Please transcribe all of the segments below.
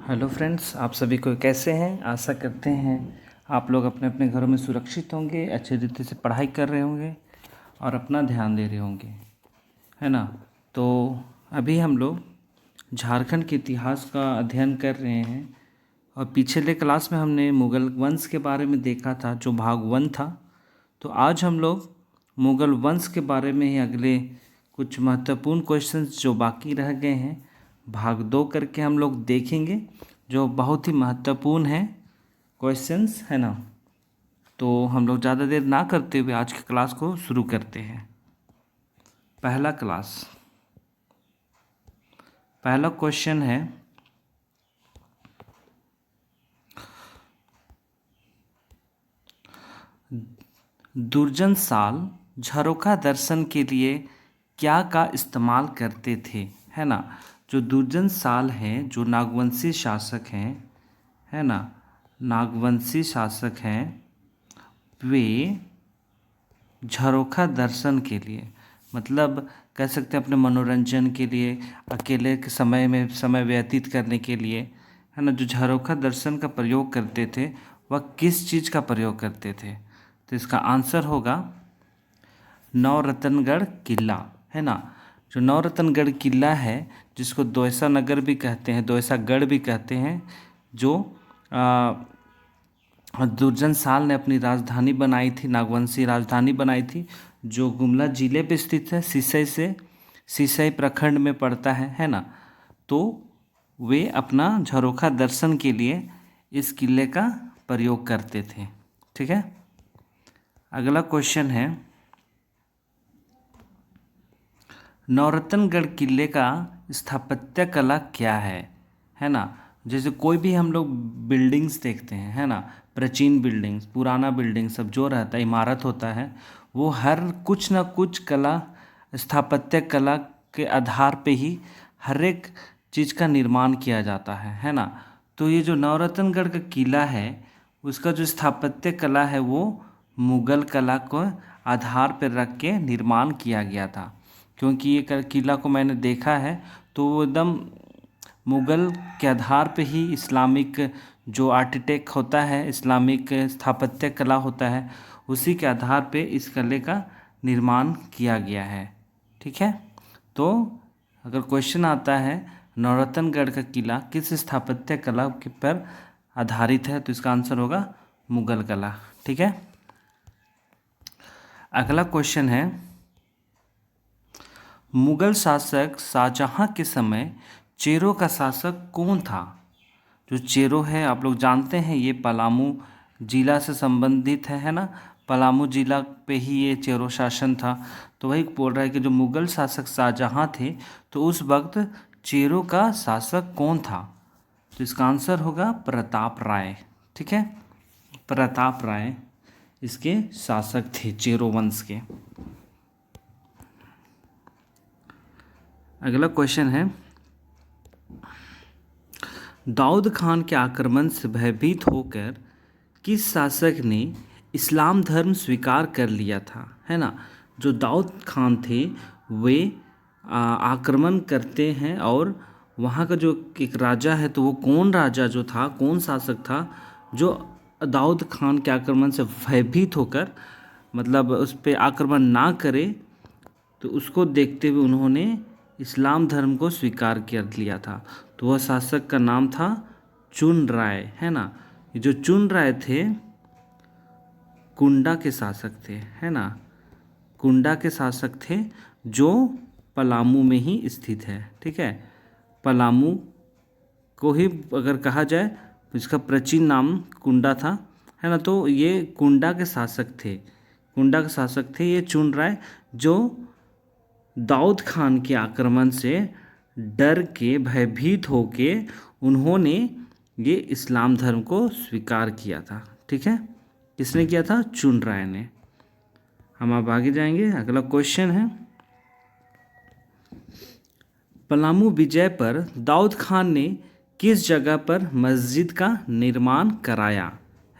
Hello friends, आप सभी को कैसे हैं। आशा करते हैं आप लोग अपने अपने घरों में सुरक्षित होंगे, अच्छे रीति से पढ़ाई कर रहे होंगे और अपना ध्यान दे रहे होंगे, है ना। तो अभी हम लोग झारखंड के इतिहास का अध्ययन कर रहे हैं और पिछले क्लास में हमने मुगल वंश के बारे में देखा था, जो भाग 1 था। तो आज हम लोग मुगल वंश के बारे में ही अगले कुछ महत्वपूर्ण क्वेश्चंस जो बाकी रह गए हैं भाग 2 करके हम लोग देखेंगे, जो बहुत ही महत्वपूर्ण है क्वेश्चंस, है ना। तो हम लोग ज़्यादा देर ना करते हुए आज की क्लास को शुरू करते हैं। पहला क्वेश्चन है, दुर्जन साल झरोखा दर्शन के लिए क्या का इस्तेमाल करते थे, है ना। जो दुर्जन साल हैं, जो नागवंशी शासक हैं, है ना, नागवंशी शासक हैं, वे झरोखा दर्शन के लिए, मतलब कह सकते हैं अपने मनोरंजन के लिए, अकेले के समय में समय व्यतीत करने के लिए, है ना, जो झरोखा दर्शन का प्रयोग करते थे वह किस चीज़ का प्रयोग करते थे। तो इसका आंसर होगा नवरत्नगढ़ किला, है ना। जो नवरत्नगढ़ किला है, जिसको दोयसा नगर भी कहते हैं, दोयसा गढ़ भी कहते हैं, जो दुर्जन साल ने अपनी राजधानी बनाई थी, नागवंशी राजधानी बनाई थी, जो गुमला जिले पे स्थित है, सिसई प्रखंड में पड़ता है ना। तो वे अपना झरोखा दर्शन के लिए इस किले का प्रयोग करते थे। ठीक है, अगला क्वेश्चन है, नवरत्नगढ़ किले का स्थापत्य कला क्या है ना। जैसे कोई भी हम लोग बिल्डिंग्स देखते हैं, है ना, प्राचीन बिल्डिंग्स, पुराना बिल्डिंग सब जो रहता है, इमारत होता है, वो हर कुछ ना कुछ कला, स्थापत्य कला के आधार पे ही हर एक चीज़ का निर्माण किया जाता है ना। तो ये जो नवरत्नगढ़ का किला है, उसका जो स्थापत्य कला है वो मुगल कला को आधार पर रख के निर्माण किया गया था। क्योंकि ये किला को मैंने देखा है, तो वो एकदम मुगल के आधार पे ही इस्लामिक जो आर्किटेक्ट होता है, इस्लामिक स्थापत्य कला होता है, उसी के आधार पे इस किले का निर्माण किया गया है। ठीक है, तो अगर क्वेश्चन आता है नवरत्नगढ़ का किला किस स्थापत्य कला के पर आधारित है, तो इसका आंसर होगा मुगल कला। ठीक है, अगला क्वेश्चन है, मुगल शासक शाहजहां के समय चेरों का शासक कौन था। जो चेरो है आप लोग जानते हैं, ये पलामू जिला से संबंधित है ना। पलामू जिला पे ही ये चेरो शासन था। तो वही बोल रहा है कि जो मुगल शासक शाहजहां थे, तो उस वक्त चेरो का शासक कौन था। तो इसका आंसर होगा प्रताप राय। ठीक है, प्रताप राय इसके शासक थे, चेरो वंश के। अगला क्वेश्चन है, दाऊद खान के आक्रमण से भयभीत होकर किस शासक ने इस्लाम धर्म स्वीकार कर लिया था, है ना। जो दाऊद खान थे वे आक्रमण करते हैं, और वहाँ का जो एक राजा है, तो वो कौन राजा जो था, कौन शासक था जो दाऊद खान के आक्रमण से भयभीत होकर, मतलब उस पर आक्रमण ना करे, तो उसको देखते हुए उन्होंने इस्लाम धर्म को स्वीकार कर लिया था। तो वह शासक का नाम था चुन राय, है ना। ये जो चुन राय थे कुंडा के शासक थे, है ना, कुंडा के शासक थे, जो पलामू में ही स्थित है। ठीक है, पलामू को ही अगर कहा जाए तो इसका प्राचीन नाम कुंडा था, है ना। तो ये कुंडा के शासक थे, कुंडा के शासक थे ये चुन राय, जो दाऊद खान के आक्रमण से डर के भयभीत होके उन्होंने ये इस्लाम धर्म को स्वीकार किया था। ठीक है, किसने किया था, चुन राय ने। हम अब आगे जाएंगे, अगला क्वेश्चन है, पलामू विजय पर दाऊद खान ने किस जगह पर मस्जिद का निर्माण कराया,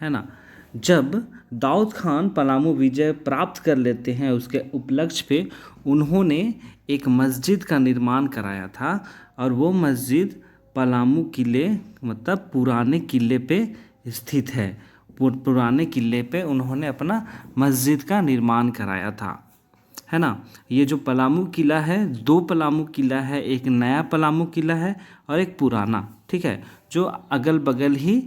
है ना। जब दाऊद खान पलामू विजय प्राप्त कर लेते हैं, उसके उपलक्ष्य पे उन्होंने एक मस्जिद का निर्माण कराया था, और वो मस्जिद पलामू किले मतलब पुराने किले पे स्थित है। पुराने किले पे उन्होंने अपना मस्जिद का निर्माण कराया था, है ना। ये जो पलामू किला है, दो पलामू किला है, एक नया पलामू किला है और एक पुराना, ठीक है, जो अगल बगल ही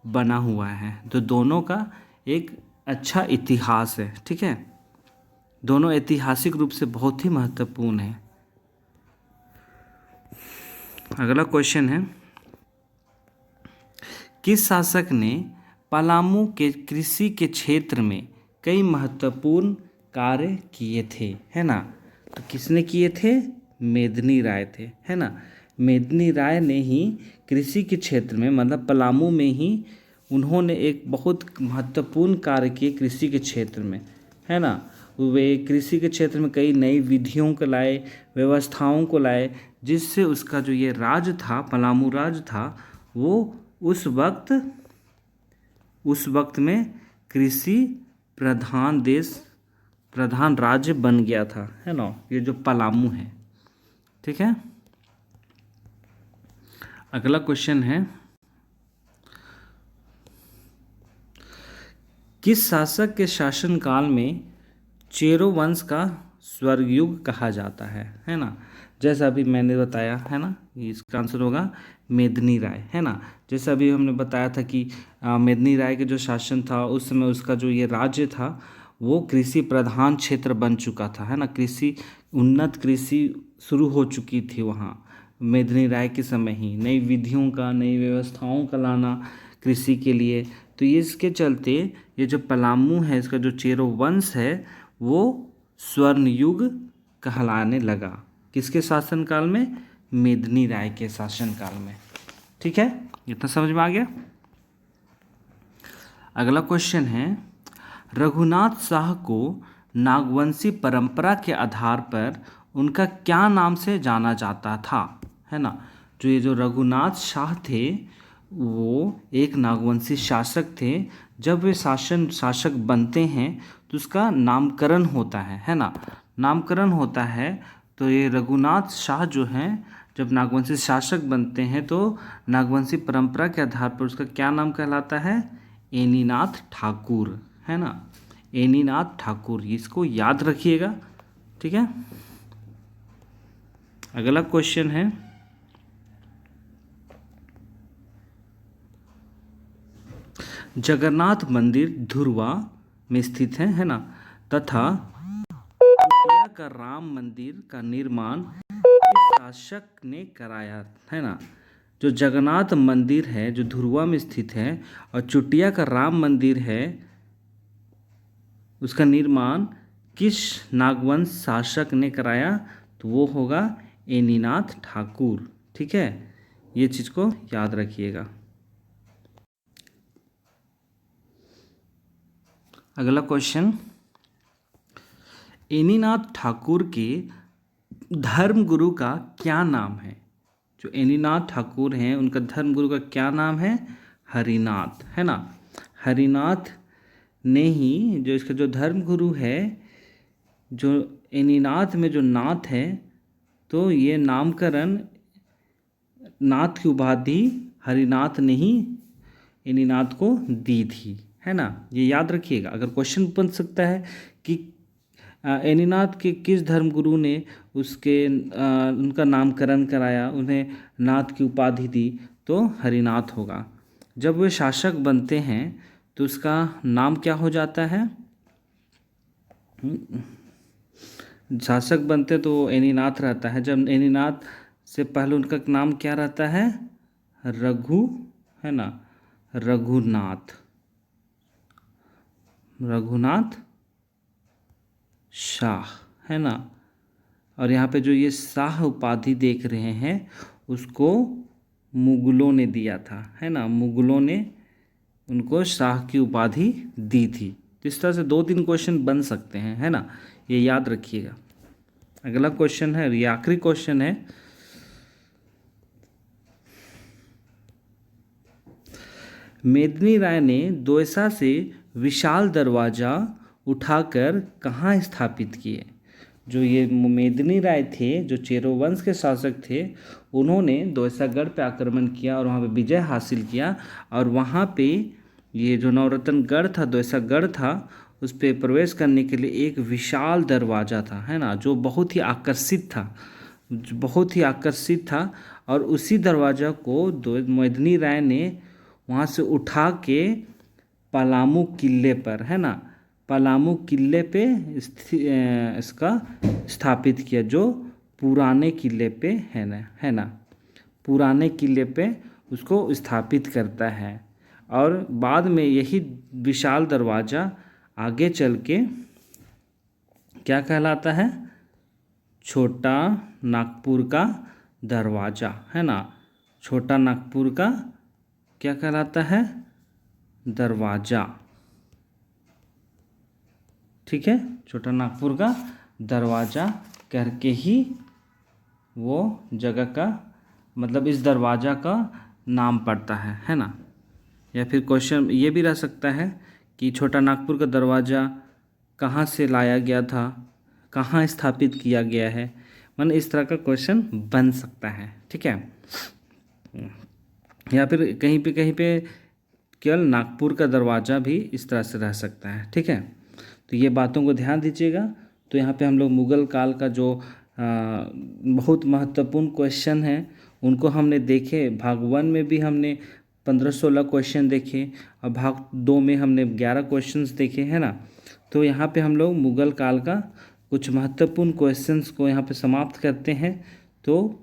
बना हुआ है। तो दोनों का एक अच्छा इतिहास है, ठीक है। दोनों ऐतिहासिक रूप से बहुत ही महत्वपूर्ण है। अगला क्वेश्चन है, किस शासक ने पलामू के कृषि के क्षेत्र में कई महत्वपूर्ण कार्य किए थे, है ना। तो किसने किए थे? मेदिनी राय थे, है ना। मेदिनी राय ने ही कृषि के क्षेत्र में मतलब पलामू में ही उन्होंने एक बहुत महत्वपूर्ण कार्य किए कृषि के क्षेत्र में, है ना। वे कृषि के क्षेत्र में कई नई विधियों को लाए, व्यवस्थाओं को लाए, जिससे उसका जो ये राज्य था, पलामू राज्य था, वो उस वक्त में कृषि प्रधान राज्य बन गया था, है ना। ये जो पलामू है, ठीक है। अगला क्वेश्चन है, किस शासक के शासनकाल में चेरो वंश का स्वर्गयुग कहा जाता है ना। जैसा अभी मैंने बताया, है ना, इसका आंसर होगा मेदिनी राय, है ना। जैसा अभी हमने बताया था कि मेदिनी राय के जो शासन था उस समय उसका जो ये राज्य था वो कृषि प्रधान क्षेत्र बन चुका था, है ना। उन्नत कृषि शुरू हो चुकी थी वहाँ मेदिनी राय के समय ही। नई विधियों का, नई व्यवस्थाओं का लाना कृषि के लिए, तो ये इसके चलते ये जो पलामू है, इसका जो चेरो वंश है वो स्वर्ण युग कहलाने लगा। किसके शासनकाल में? मेदिनी राय के शासनकाल में, ठीक है। इतना समझ में आ गया। अगला क्वेश्चन है, रघुनाथ शाह को नागवंशी परंपरा के आधार पर उनका क्या नाम से जाना जाता था, है ना। जो ये जो रघुनाथ शाह थे वो एक नागवंशी शासक थे। जब वे शासक बनते हैं तो उसका नामकरण होता है ना। नामकरण होता है। तो ये रघुनाथ शाह जो हैं जब नागवंशी शासक बनते हैं तो नागवंशी परंपरा के आधार पर उसका क्या नाम कहलाता है? एनीनाथ ठाकुर, है ना। एनीनाथ ठाकुर, इसको याद रखिएगा, ठीक है। अगला क्वेश्चन है, जगन्नाथ मंदिर धुरवा में स्थित है ना, तथा कुटिया का राम मंदिर का निर्माण किस शासक ने कराया, है ना। जो जगन्नाथ मंदिर है जो धुरवा में स्थित है और चुटिया का राम मंदिर है उसका निर्माण किस नागवंश शासक ने कराया? तो वो होगा एनीनाथ ठाकुर, ठीक है। ये चीज़ को याद रखिएगा। अगला क्वेश्चन, एनीनाथ ठाकुर के धर्मगुरु का क्या नाम है? जो एनीनाथ ठाकुर हैं उनका धर्मगुरु का क्या नाम है? हरिनाथ, है ना। हरिनाथ ने ही जो इसका जो धर्मगुरु है, जो एनीनाथ में जो नाथ है, तो ये नामकरण नाथ की उपाधि हरिनाथ ने ही एनीनाथ को दी थी, है ना। ये याद रखिएगा। अगर क्वेश्चन बन सकता है कि एनीनाथ के किस धर्मगुरु ने उनका नामकरण कराया, उन्हें नाथ की उपाधि दी, तो हरिनाथ होगा। जब वे शासक बनते हैं तो उसका नाम क्या हो जाता है? शासक बनते तो एनीनाथ रहता है। जब एनीनाथ से पहले उनका नाम क्या रहता है? रघु, है ना, रघुनाथ शाह, है ना। और यहाँ पे जो ये शाह उपाधि देख रहे हैं उसको मुगलों ने दिया था, है ना। मुगलों ने उनको शाह की उपाधि दी थी। तो इस तरह से 2-3 क्वेश्चन बन सकते हैं, है ना। ये याद रखिएगा। अगला क्वेश्चन है, ये आखिरी क्वेश्चन है, मेदिनी राय ने दोयसा से विशाल दरवाजा उठाकर कहाँ स्थापित किए? जो ये मेदिनी राय थे, जो चेरो वंश के शासक थे, उन्होंने दोयसागढ़ पे आक्रमण किया और वहाँ पे विजय हासिल किया। और वहाँ पे ये जो नवरत्नगढ़ था, दोयसागढ़ था, उस पे प्रवेश करने के लिए एक विशाल दरवाज़ा था, है ना, जो बहुत ही आकर्षित था, जो बहुत ही आकर्षित था। और उसी दरवाज़ा को मेदिनी राय ने वहाँ से उठा के पलामू किले पर, है ना, पलामू किले पे इसका स्थापित किया, जो पुराने किले पे है ना, पुराने किले पे उसको स्थापित करता है। और बाद में यही विशाल दरवाज़ा आगे चल के क्या कहलाता है? छोटा नागपुर का दरवाज़ा, है ना, छोटा नागपुर का क्या कहलाता है? दरवाज़ा। ठीक है, छोटा नागपुर का दरवाज़ा करके ही वो जगह का मतलब इस दरवाज़ा का नाम पड़ता है ना। या फिर क्वेश्चन ये भी रह सकता है कि छोटा नागपुर का दरवाज़ा कहाँ से लाया गया था, कहाँ स्थापित किया गया है, मतलब इस तरह का क्वेश्चन बन सकता है। ठीक है, या फिर कहीं पे केवल नागपुर का दरवाज़ा भी इस तरह से रह सकता है। ठीक है, तो ये बातों को ध्यान दीजिएगा। तो यहाँ पे हम लोग मुग़ल काल का जो बहुत महत्वपूर्ण क्वेश्चन है उनको हमने देखे। भाग 1 में भी हमने 15-16 क्वेश्चन देखे और भाग 2 में हमने 11 क्वेश्चंस देखे, है ना। तो यहाँ पे हम लोग मुग़ल काल का कुछ महत्वपूर्ण क्वेश्चंस को यहाँ पे समाप्त करते हैं। तो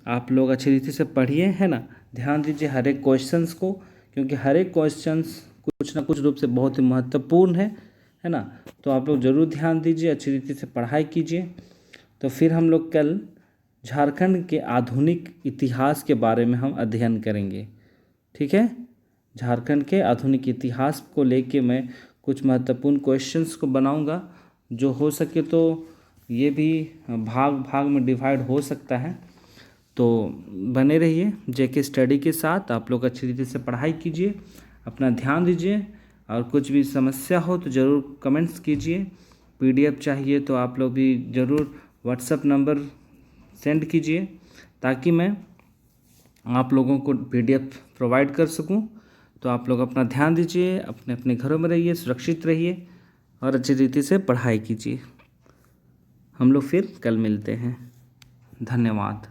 आप लोग अच्छी रीति से पढ़िए, है ना, ध्यान दीजिए हर एक क्वेश्चंस को, क्योंकि हर एक क्वेश्चंस कुछ ना कुछ रूप से बहुत ही महत्वपूर्ण है ना। तो आप लोग ज़रूर ध्यान दीजिए, अच्छी रीति से पढ़ाई कीजिए। तो फिर हम लोग कल झारखंड के आधुनिक इतिहास के बारे में हम अध्ययन करेंगे। ठीक है, झारखंड के आधुनिक इतिहास को लेके मैं कुछ महत्वपूर्ण क्वेश्चंस को बनाऊंगा। जो हो सके तो ये भी भाग भाग में डिवाइड हो सकता है। तो बने रहिए जेके स्टडी के साथ। आप लोग अच्छी रीति से पढ़ाई कीजिए, अपना ध्यान दीजिए, और कुछ भी समस्या हो तो ज़रूर कमेंट्स कीजिए। पीडीएफ चाहिए तो आप लोग भी ज़रूर व्हाट्सएप नंबर सेंड कीजिए, ताकि मैं आप लोगों को पीडीएफ प्रोवाइड कर सकूं। तो आप लोग अपना ध्यान दीजिए, अपने अपने घरों में रहिए, सुरक्षित रहिए और अच्छी रीति से पढ़ाई कीजिए। हम लोग फिर कल मिलते हैं। धन्यवाद।